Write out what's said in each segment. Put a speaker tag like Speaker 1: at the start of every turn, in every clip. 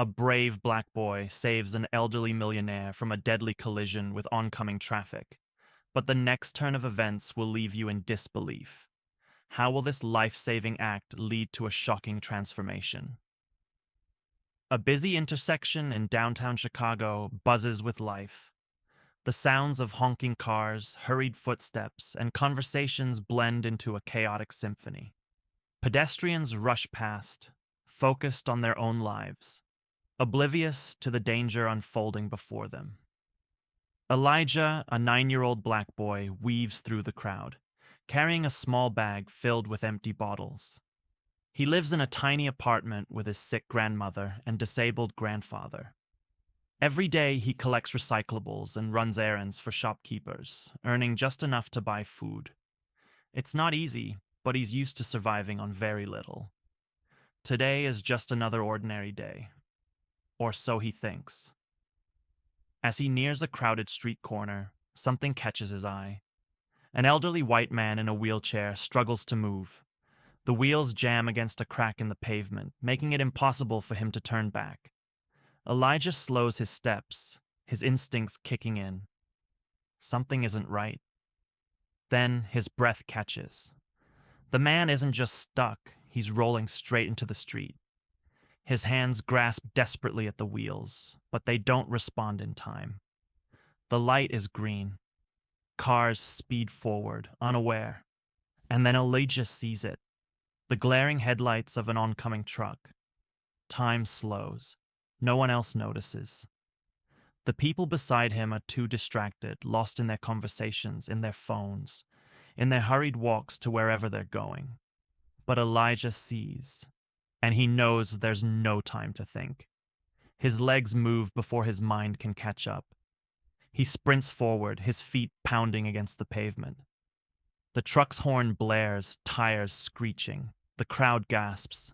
Speaker 1: A brave black boy saves an elderly millionaire from a deadly collision with oncoming traffic. But the next turn of events will leave you in disbelief. How will this life-saving act lead to a shocking transformation? A busy intersection in downtown Chicago buzzes with life. The sounds of honking cars, hurried footsteps, and conversations blend into a chaotic symphony. Pedestrians rush past, focused on their own lives, oblivious to the danger unfolding before them. Elijah, a 9-year-old black boy, weaves through the crowd, carrying a small bag filled with empty bottles. He lives in a tiny apartment with his sick grandmother and disabled grandfather. Every day he collects recyclables and runs errands for shopkeepers, earning just enough to buy food. It's not easy, but he's used to surviving on very little. Today is just another ordinary day. Or so he thinks. As he nears a crowded street corner, something catches his eye. An elderly white man in a wheelchair struggles to move. The wheels jam against a crack in the pavement, making it impossible for him to turn back. Elijah slows his steps, his instincts kicking in. Something isn't right. Then his breath catches. The man isn't just stuck, he's rolling straight into the street. His hands grasp desperately at the wheels, but they don't respond in time. The light is green. Cars speed forward, unaware. And then Elijah sees it. The glaring headlights of an oncoming truck. Time slows. No one else notices. The people beside him are too distracted, lost in their conversations, in their phones, in their hurried walks to wherever they're going. But Elijah sees, and he knows there's no time to think. His legs move before his mind can catch up. He sprints forward, his feet pounding against the pavement. The truck's horn blares, tires screeching. The crowd gasps.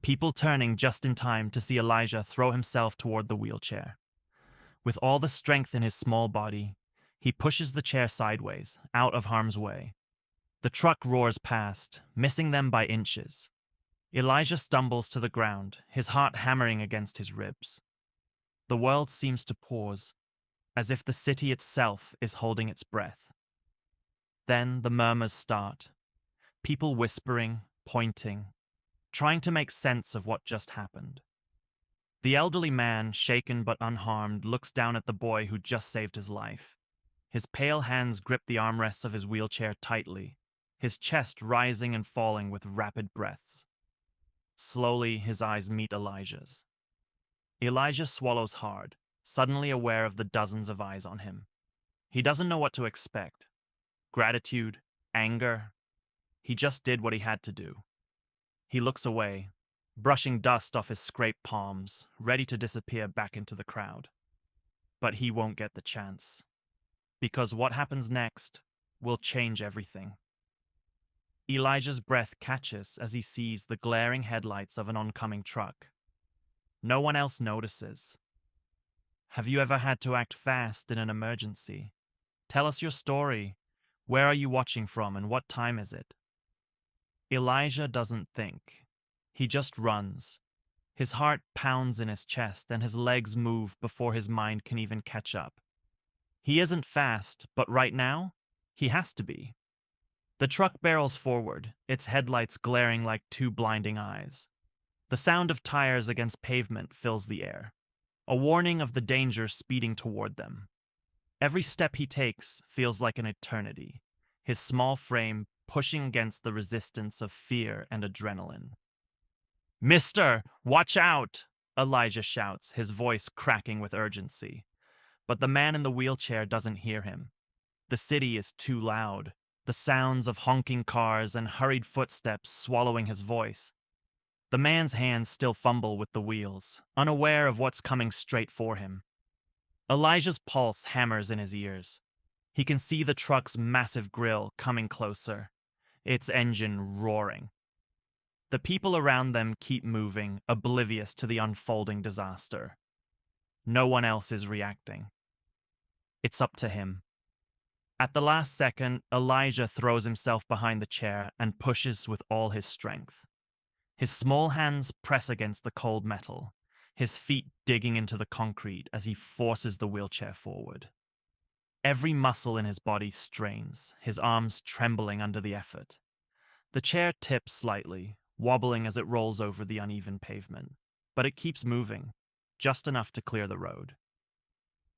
Speaker 1: People turning just in time to see Elijah throw himself toward the wheelchair. With all the strength in his small body, he pushes the chair sideways, out of harm's way. The truck roars past, missing them by inches. Elijah stumbles to the ground, his heart hammering against his ribs. The world seems to pause, as if the city itself is holding its breath. Then the murmurs start. People whispering, pointing, trying to make sense of what just happened. The elderly man, shaken but unharmed, looks down at the boy who just saved his life. His pale hands grip the armrests of his wheelchair tightly, his chest rising and falling with rapid breaths. Slowly, his eyes meet Elijah's. Elijah swallows hard, suddenly aware of the dozens of eyes on him. He doesn't know what to expect. Gratitude, anger. He just did what he had to do. He looks away, brushing dust off his scraped palms, ready to disappear back into the crowd. But he won't get the chance. Because what happens next will change everything. Elijah's breath catches as he sees the glaring headlights of an oncoming truck. No one else notices. Have you ever had to act fast in an emergency? Tell us your story. Where are you watching from and what time is it? Elijah doesn't think. He just runs. His heart pounds in his chest and his legs move before his mind can even catch up. He isn't fast, but right now, he has to be. The truck barrels forward, its headlights glaring like two blinding eyes. The sound of tires against pavement fills the air, a warning of the danger speeding toward them. Every step he takes feels like an eternity, his small frame pushing against the resistance of fear and adrenaline. "Mister, watch out!" Elijah shouts, his voice cracking with urgency. But the man in the wheelchair doesn't hear him. The city is too loud, the sounds of honking cars and hurried footsteps swallowing his voice. The man's hands still fumble with the wheels, unaware of what's coming straight for him. Elijah's pulse hammers in his ears. He can see the truck's massive grille coming closer, its engine roaring. The people around them keep moving, oblivious to the unfolding disaster. No one else is reacting. It's up to him. At the last second, Elijah throws himself behind the chair and pushes with all his strength. His small hands press against the cold metal, his feet digging into the concrete as he forces the wheelchair forward. Every muscle in his body strains, his arms trembling under the effort. The chair tips slightly, wobbling as it rolls over the uneven pavement, but it keeps moving, just enough to clear the road.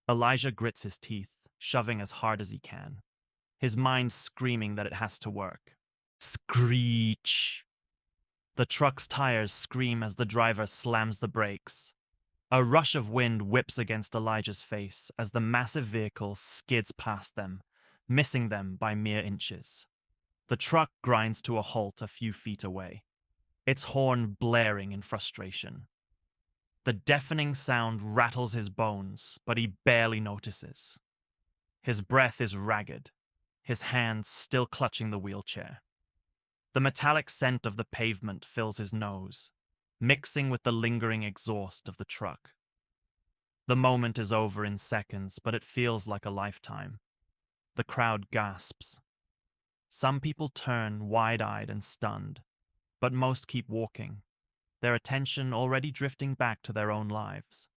Speaker 1: Elijah grits his teeth, shoving as hard as he can, his mind screaming that it has to work. Screech! The truck's tires scream as the driver slams the brakes. A rush of wind whips against Elijah's face as the massive vehicle skids past them, missing them by mere inches. The truck grinds to a halt a few feet away, its horn blaring in frustration. The deafening sound rattles his bones, but he barely notices. His breath is ragged, his hands still clutching the wheelchair. The metallic scent of the pavement fills his nose, mixing with the lingering exhaust of the truck. The moment is over in seconds, but it feels like a lifetime. The crowd gasps. Some people turn wide-eyed and stunned, but most keep walking, their attention already drifting back to their own lives.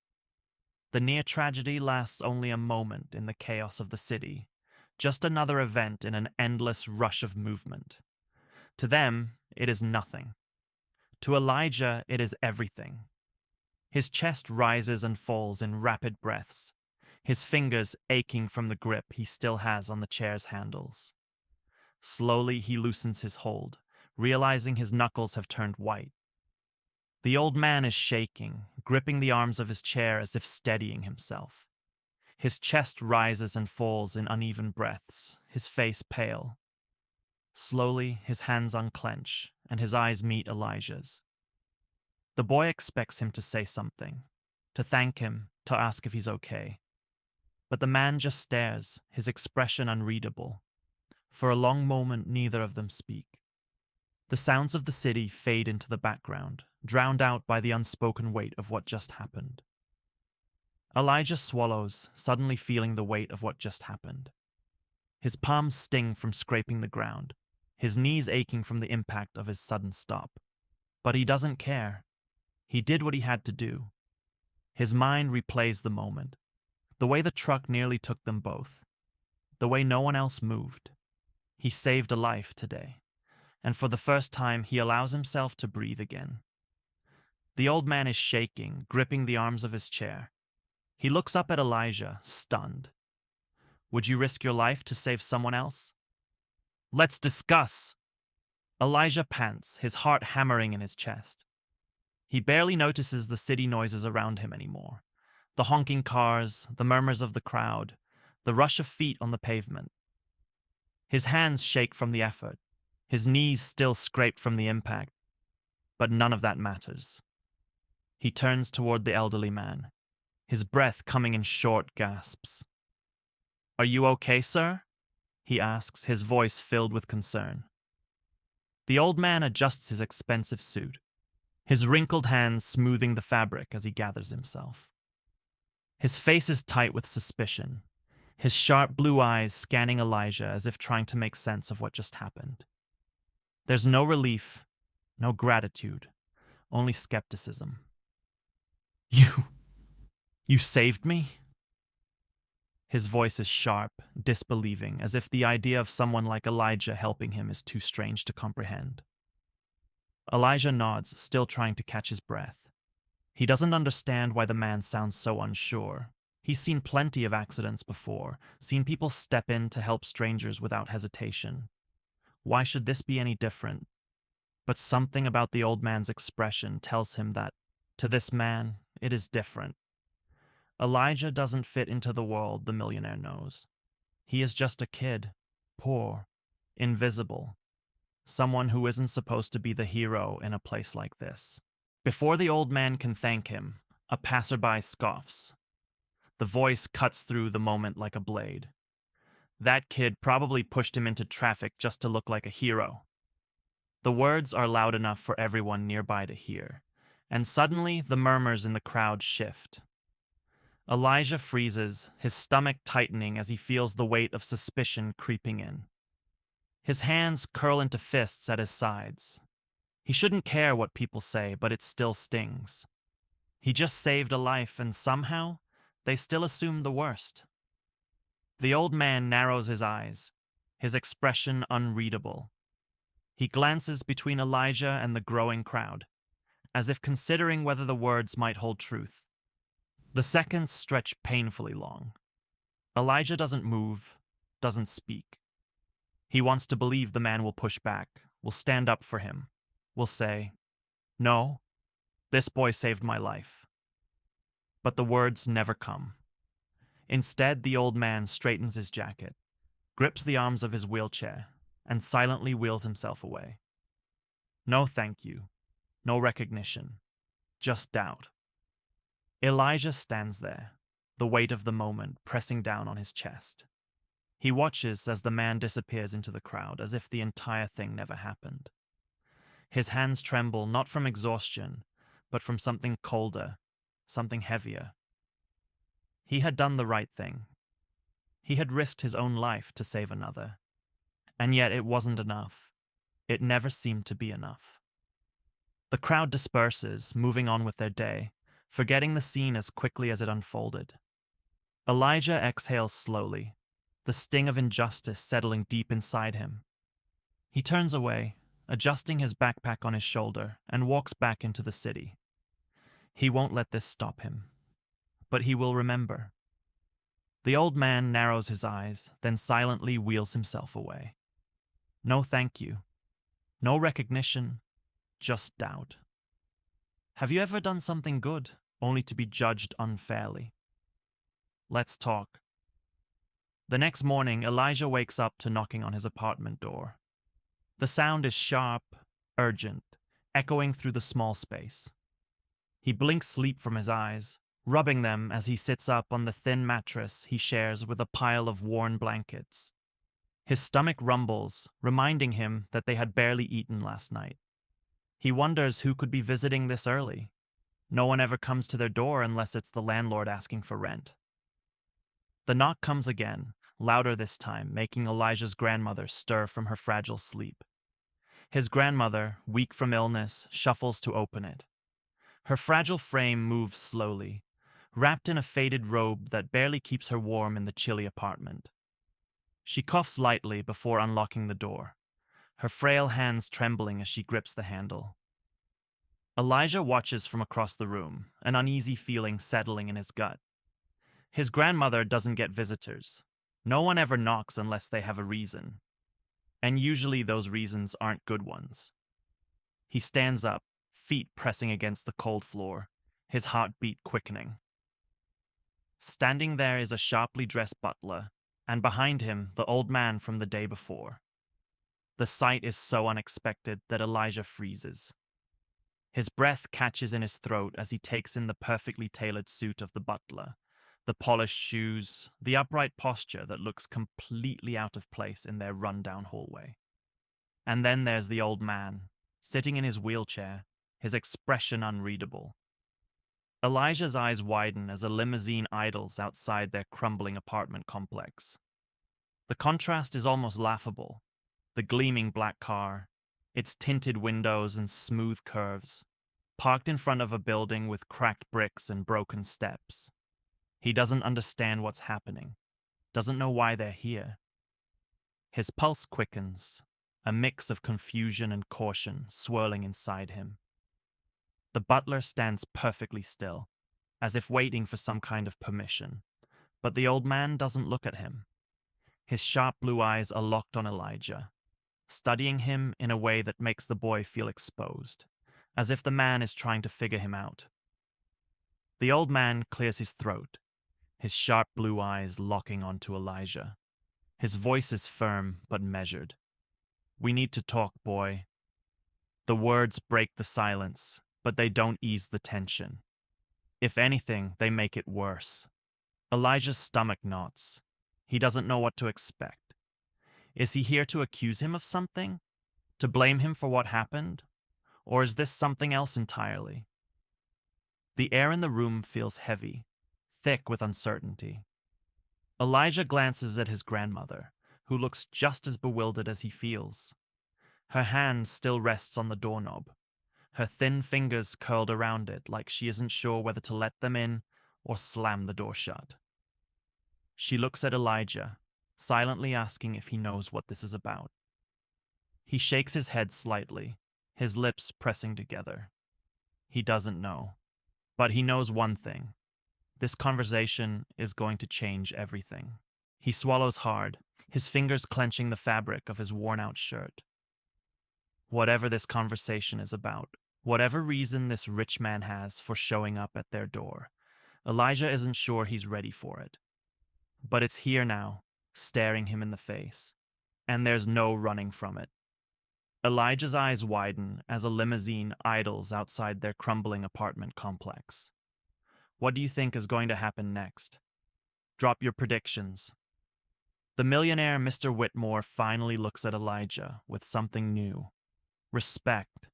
Speaker 1: The near tragedy lasts only a moment in the chaos of the city, just another event in an endless rush of movement. To them, it is nothing. To Elijah, it is everything. His chest rises and falls in rapid breaths, his fingers aching from the grip he still has on the chair's handles. Slowly, he loosens his hold, realizing his knuckles have turned white. The old man is shaking, gripping the arms of his chair as if steadying himself. His chest rises and falls in uneven breaths, his face pale. Slowly, his hands unclench, and his eyes meet Elijah's. The boy expects him to say something, to thank him, to ask if he's okay. But the man just stares, his expression unreadable. For a long moment, neither of them speak. The sounds of the city fade into the background, drowned out by the unspoken weight of what just happened. Elijah swallows, suddenly feeling the weight of what just happened. His palms sting from scraping the ground, his knees aching from the impact of his sudden stop. But he doesn't care. He did what he had to do. His mind replays the moment, the way the truck nearly took them both, the way no one else moved. He saved a life today, and for the first time he allows himself to breathe again. The old man is shaking, gripping the arms of his chair. He looks up at Elijah, stunned. Would you risk your life to save someone else? Let's discuss. Elijah pants, his heart hammering in his chest. He barely notices the city noises around him anymore. The honking cars, the murmurs of the crowd, the rush of feet on the pavement. His hands shake from the effort, his knees still scraped from the impact, but none of that matters. He turns toward the elderly man, his breath coming in short gasps. Are you okay, sir? He asks, his voice filled with concern. The old man adjusts his expensive suit, his wrinkled hands smoothing the fabric as he gathers himself. His face is tight with suspicion, his sharp blue eyes scanning Elijah as if trying to make sense of what just happened. There's no relief, no gratitude, only skepticism. You saved me? His voice is sharp, disbelieving, as if the idea of someone like Elijah helping him is too strange to comprehend. Elijah nods, still trying to catch his breath. He doesn't understand why the man sounds so unsure. He's seen plenty of accidents before, seen people step in to help strangers without hesitation. Why should this be any different? But something about the old man's expression tells him that, to this man, it is different. Elijah doesn't fit into the world the millionaire knows. He is just a kid, poor, invisible, someone who isn't supposed to be the hero in a place like this. Before the old man can thank him, a passerby scoffs. The voice cuts through the moment like a blade. That kid probably pushed him into traffic just to look like a hero. The words are loud enough for everyone nearby to hear, and suddenly the murmurs in the crowd shift. Elijah freezes, his stomach tightening as he feels the weight of suspicion creeping in. His hands curl into fists at his sides. He shouldn't care what people say, but it still stings. He just saved a life, and somehow, they still assume the worst. The old man narrows his eyes, his expression unreadable. He glances between Elijah and the growing crowd, as if considering whether the words might hold truth. The seconds stretch painfully long. Elijah doesn't move, doesn't speak. He wants to believe the man will push back, will stand up for him, will say, "No, this boy saved my life." But the words never come. Instead, the old man straightens his jacket, grips the arms of his wheelchair, and silently wheels himself away. No thank you, no recognition, just doubt. Elijah stands there, the weight of the moment pressing down on his chest. He watches as the man disappears into the crowd, as if the entire thing never happened. His hands tremble not from exhaustion, but from something colder, something heavier. He had done the right thing. He had risked his own life to save another. And yet it wasn't enough. It never seemed to be enough. The crowd disperses, moving on with their day, forgetting the scene as quickly as it unfolded. Elijah exhales slowly, the sting of injustice settling deep inside him. He turns away, adjusting his backpack on his shoulder, and walks back into the city. He won't let this stop him. But he will remember. The old man narrows his eyes, then silently wheels himself away. No thank you. No recognition, just doubt. Have you ever done something good, only to be judged unfairly? Let's talk. The next morning, Elijah wakes up to knocking on his apartment door. The sound is sharp, urgent, echoing through the small space. He blinks sleep from his eyes, rubbing them as he sits up on the thin mattress he shares with a pile of worn blankets. His stomach rumbles, reminding him that they had barely eaten last night. He wonders who could be visiting this early. No one ever comes to their door unless it's the landlord asking for rent. The knock comes again, louder this time, making Elijah's grandmother stir from her fragile sleep. His grandmother, weak from illness, shuffles to open it. Her fragile frame moves slowly, wrapped in a faded robe that barely keeps her warm in the chilly apartment. She coughs lightly before unlocking the door, her frail hands trembling as she grips the handle. Elijah watches from across the room, an uneasy feeling settling in his gut. His grandmother doesn't get visitors. No one ever knocks unless they have a reason. And usually those reasons aren't good ones. He stands up, feet pressing against the cold floor, his heartbeat quickening. Standing there is a sharply dressed butler, and behind him, the old man from the day before. The sight is so unexpected that Elijah freezes. His breath catches in his throat as he takes in the perfectly tailored suit of the butler, the polished shoes, the upright posture that looks completely out of place in their run-down hallway. And then there's the old man, sitting in his wheelchair, his expression unreadable. Elijah's eyes widen as a limousine idles outside their crumbling apartment complex. The contrast is almost laughable. The gleaming black car, its tinted windows and smooth curves, parked in front of a building with cracked bricks and broken steps. He doesn't understand what's happening, doesn't know why they're here. His pulse quickens, a mix of confusion and caution swirling inside him. The butler stands perfectly still, as if waiting for some kind of permission, but the old man doesn't look at him. His sharp blue eyes are locked on Elijah, studying him in a way that makes the boy feel exposed, as if the man is trying to figure him out. The old man clears his throat, his sharp blue eyes locking onto Elijah. His voice is firm but measured. "We need to talk, boy." The words break the silence, but they don't ease the tension. If anything, they make it worse. Elijah's stomach knots. He doesn't know what to expect. Is he here to accuse him of something? To blame him for what happened? Or is this something else entirely? The air in the room feels heavy, thick with uncertainty. Elijah glances at his grandmother, who looks just as bewildered as he feels. Her hand still rests on the doorknob, her thin fingers curled around it like she isn't sure whether to let them in or slam the door shut. She looks at Elijah, silently asking if he knows what this is about. He shakes his head slightly, his lips pressing together. He doesn't know. But he knows one thing. This conversation is going to change everything. He swallows hard, his fingers clenching the fabric of his worn-out shirt. Whatever this conversation is about, whatever reason this rich man has for showing up at their door, Elijah isn't sure he's ready for it. But it's here now, staring him in the face, and there's no running from it. Elijah's eyes widen as a limousine idles outside their crumbling apartment complex. What do you think is going to happen next? Drop your predictions. The millionaire Mr. Whitmore finally looks at Elijah with something new. Respect.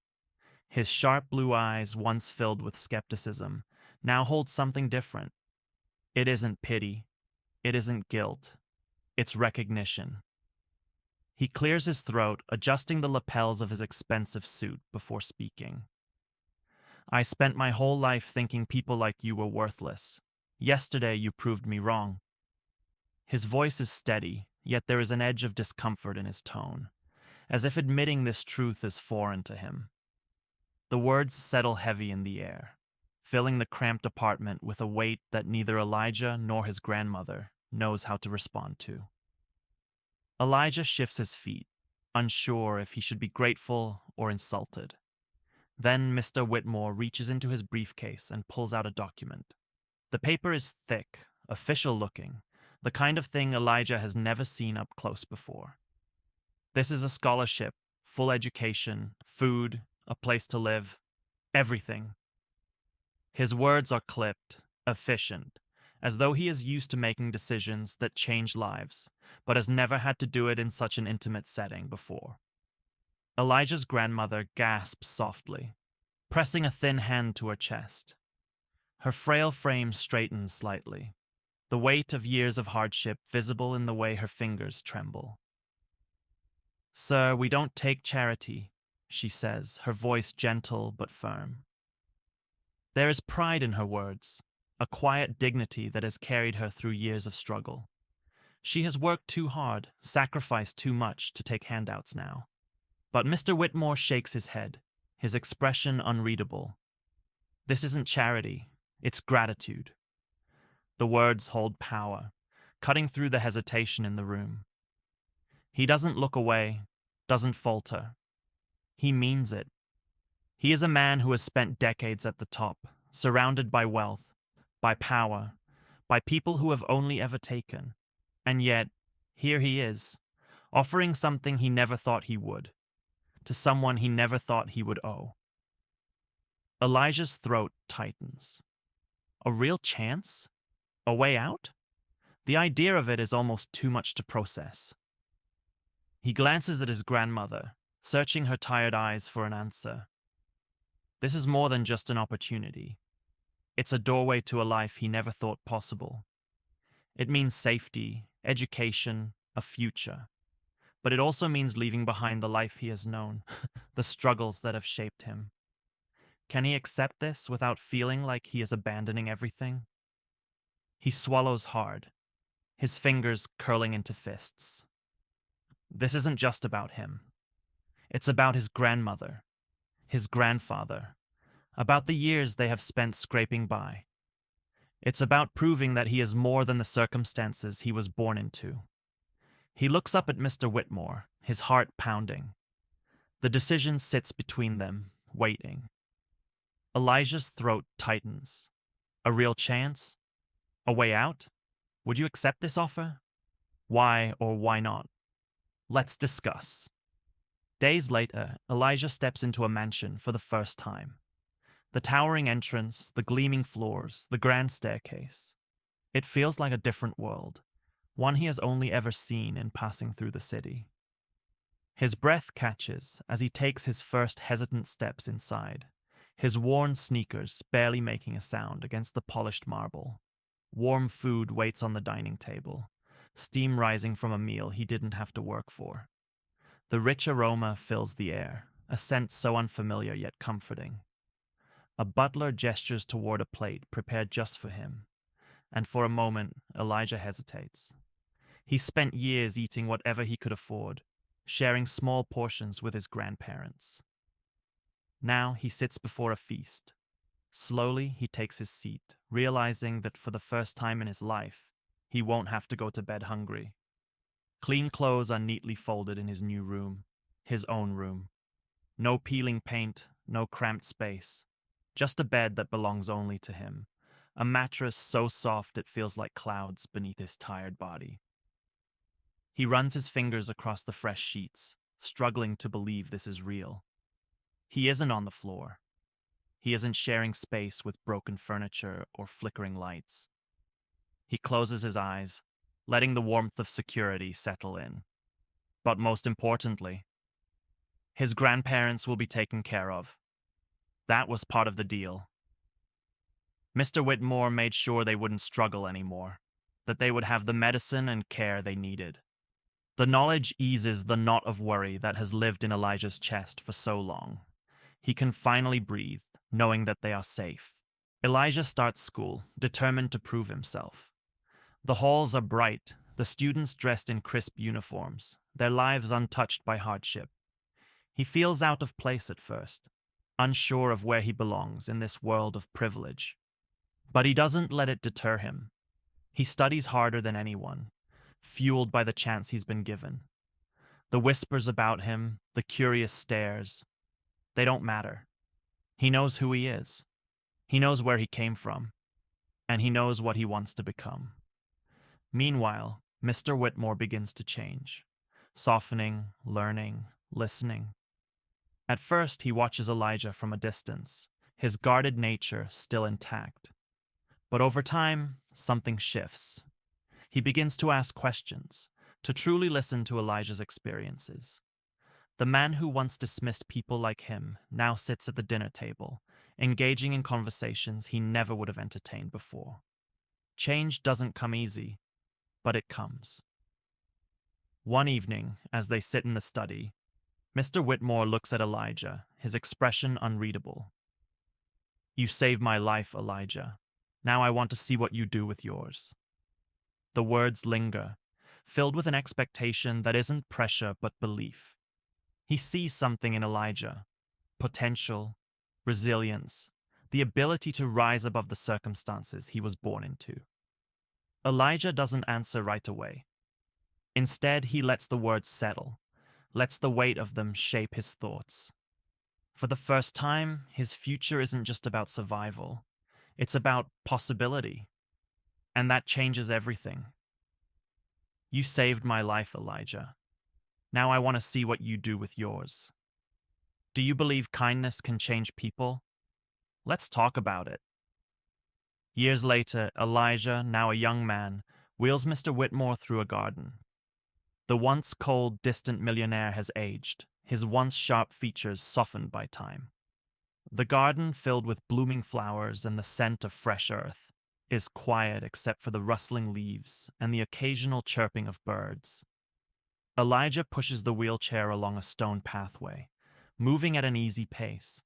Speaker 1: His sharp blue eyes, once filled with skepticism, now hold something different. It isn't pity. It isn't guilt. It's recognition. He clears his throat, adjusting the lapels of his expensive suit before speaking. I spent my whole life thinking people like you were worthless. Yesterday you proved me wrong. His voice is steady, yet there is an edge of discomfort in his tone, as if admitting this truth is foreign to him. The words settle heavy in the air, filling the cramped apartment with a weight that neither Elijah nor his grandmother knows how to respond to. Elijah shifts his feet, unsure if he should be grateful or insulted. Then Mr. Whitmore reaches into his briefcase and pulls out a document. The paper is thick, official-looking, the kind of thing Elijah has never seen up close before. This is a scholarship, full education, food, a place to live, everything. His words are clipped, efficient, as though he is used to making decisions that change lives, but has never had to do it in such an intimate setting before. Elijah's grandmother gasps softly, pressing a thin hand to her chest. Her frail frame straightens slightly, the weight of years of hardship visible in the way her fingers tremble. Sir, we don't take charity, she says, her voice gentle but firm. There is pride in her words, a quiet dignity that has carried her through years of struggle. She has worked too hard, sacrificed too much to take handouts now. But Mr. Whitmore shakes his head, his expression unreadable. This isn't charity, it's gratitude. The words hold power, cutting through the hesitation in the room. He doesn't look away, doesn't falter. He means it. He is a man who has spent decades at the top, surrounded by wealth, by power, by people who have only ever taken. And yet, here he is, offering something he never thought he would, to someone he never thought he would owe. Elijah's throat tightens. A real chance? A way out? The idea of it is almost too much to process. He glances at his grandmother, searching her tired eyes for an answer. This is more than just an opportunity. It's a doorway to a life he never thought possible. It means safety, education, a future. But it also means leaving behind the life he has known, the struggles that have shaped him. Can he accept this without feeling like he is abandoning everything? He swallows hard, his fingers curling into fists. This isn't just about him. It's about his grandmother, his grandfather, about the years they have spent scraping by. It's about proving that he is more than the circumstances he was born into. He looks up at Mr. Whitmore, his heart pounding. The decision sits between them, waiting. Elijah's throat tightens. A real chance? A way out? Would you accept this offer? Why or why not? Let's discuss. Days later, Elijah steps into a mansion for the first time. The towering entrance, the gleaming floors, the grand staircase. It feels like a different world, one he has only ever seen in passing through the city. His breath catches as he takes his first hesitant steps inside, his worn sneakers barely making a sound against the polished marble. Warm food waits on the dining table, steam rising from a meal he didn't have to work for. The rich aroma fills the air, a scent so unfamiliar yet comforting. A butler gestures toward a plate prepared just for him, and for a moment, Elijah hesitates. He spent years eating whatever he could afford, sharing small portions with his grandparents. Now he sits before a feast. Slowly, he takes his seat, realizing that for the first time in his life, he won't have to go to bed hungry. Clean clothes are neatly folded in his new room, his own room. No peeling paint, no cramped space. Just a bed that belongs only to him. A mattress so soft it feels like clouds beneath his tired body. He runs his fingers across the fresh sheets, struggling to believe this is real. He isn't on the floor. He isn't sharing space with broken furniture or flickering lights. He closes his eyes, letting the warmth of security settle in. But most importantly, his grandparents will be taken care of. That was part of the deal. Mr. Whitmore made sure they wouldn't struggle anymore, that they would have the medicine and care they needed. The knowledge eases the knot of worry that has lived in Elijah's chest for so long. He can finally breathe, knowing that they are safe. Elijah starts school, determined to prove himself. The halls are bright, the students dressed in crisp uniforms, their lives untouched by hardship. He feels out of place at first, unsure of where he belongs in this world of privilege. But he doesn't let it deter him. He studies harder than anyone, fueled by the chance he's been given. The whispers about him, the curious stares, they don't matter. He knows who he is. He knows where he came from. And he knows what he wants to become. Meanwhile, Mr. Whitmore begins to change, softening, learning, listening. At first, he watches Elijah from a distance, his guarded nature still intact. But over time, something shifts. He begins to ask questions, to truly listen to Elijah's experiences. The man who once dismissed people like him now sits at the dinner table, engaging in conversations he never would have entertained before. Change doesn't come easy, but it comes. One evening, as they sit in the study, Mr. Whitmore looks at Elijah, his expression unreadable. "You saved my life, Elijah. Now I want to see what you do with yours." The words linger, filled with an expectation that isn't pressure but belief. He sees something in Elijah: potential, resilience, the ability to rise above the circumstances he was born into. Elijah doesn't answer right away. Instead, he lets the words settle, lets the weight of them shape his thoughts. For the first time, his future isn't just about survival. It's about possibility. And that changes everything. "You saved my life, Elijah. Now I want to see what you do with yours. Do you believe kindness can change people? Let's talk about it." Years later, Elijah, now a young man, wheels Mr. Whitmore through a garden. The once cold, distant millionaire has aged, his once sharp features softened by time. The garden, filled with blooming flowers and the scent of fresh earth, is quiet except for the rustling leaves and the occasional chirping of birds. Elijah pushes the wheelchair along a stone pathway, moving at an easy pace.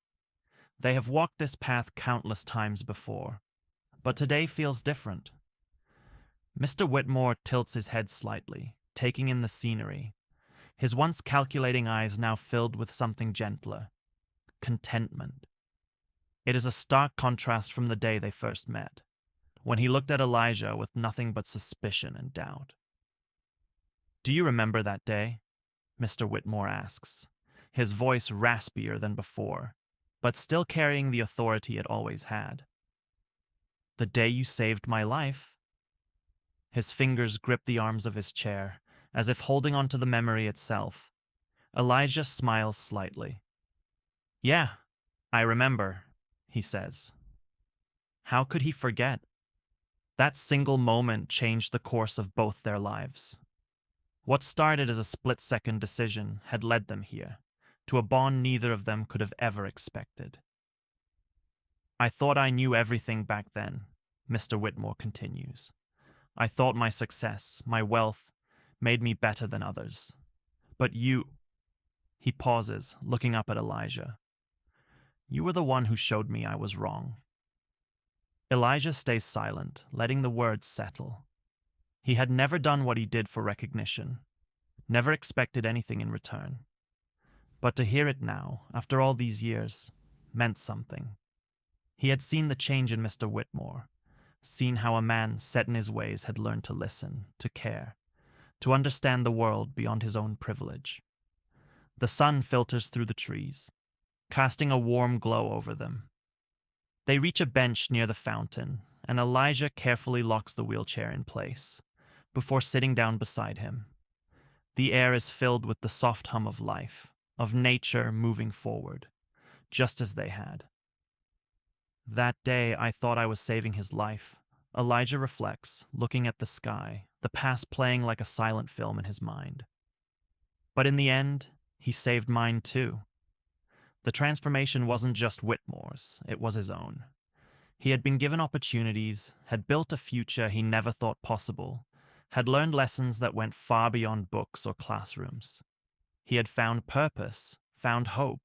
Speaker 1: They have walked this path countless times before, but today feels different. Mr. Whitmore tilts his head slightly, taking in the scenery, his once calculating eyes now filled with something gentler: contentment. It is a stark contrast from the day they first met, when he looked at Elijah with nothing but suspicion and doubt. "Do you remember that day?" Mr. Whitmore asks, his voice raspier than before, but still carrying the authority it always had. "The day you saved my life." His fingers grip the arms of his chair, as if holding on to the memory itself. Elijah smiles slightly. "Yeah, I remember," he says. How could he forget? That single moment changed the course of both their lives. What started as a split-second decision had led them here, to a bond neither of them could have ever expected. "I thought I knew everything back then," Mr. Whitmore continues. "I thought my success, my wealth, made me better than others. But you..." He pauses, looking up at Elijah. You were the one who showed me I was wrong. Elijah stays silent, letting the words settle. He had never done what he did for recognition, never expected anything in return. But to hear it now, after all these years, meant something. He had seen the change in Mr. Whitmore, seen how a man set in his ways had learned to listen, to care, to understand the world beyond his own privilege. The sun filters through the trees, casting a warm glow over them. They reach a bench near the fountain, and Elijah carefully locks the wheelchair in place, before sitting down beside him. The air is filled with the soft hum of life, of nature moving forward, just as they had. That day I thought I was saving his life, Elijah reflects, looking at the sky, the past playing like a silent film in his mind. But in the end, he saved mine too. The transformation wasn't just Whitmore's, it was his own. He had been given opportunities, had built a future he never thought possible, had learned lessons that went far beyond books or classrooms. He had found purpose, found hope,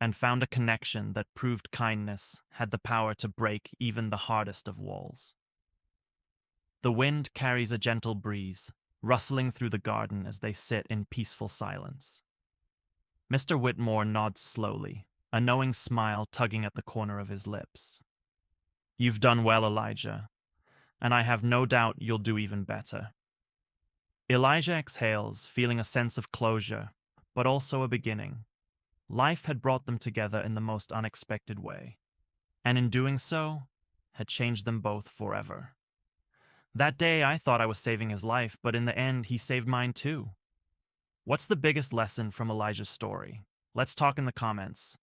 Speaker 1: and found a connection that proved kindness had the power to break even the hardest of walls. The wind carries a gentle breeze, rustling through the garden as they sit in peaceful silence. Mr. Whitmore nods slowly, a knowing smile tugging at the corner of his lips. You've done well, Elijah, and I have no doubt you'll do even better. Elijah exhales, feeling a sense of closure, but also a beginning. Life had brought them together in the most unexpected way, and in doing so, had changed them both forever. That day I thought I was saving his life, but in the end he saved mine too. What's the biggest lesson from Elijah's story? Let's talk in the comments.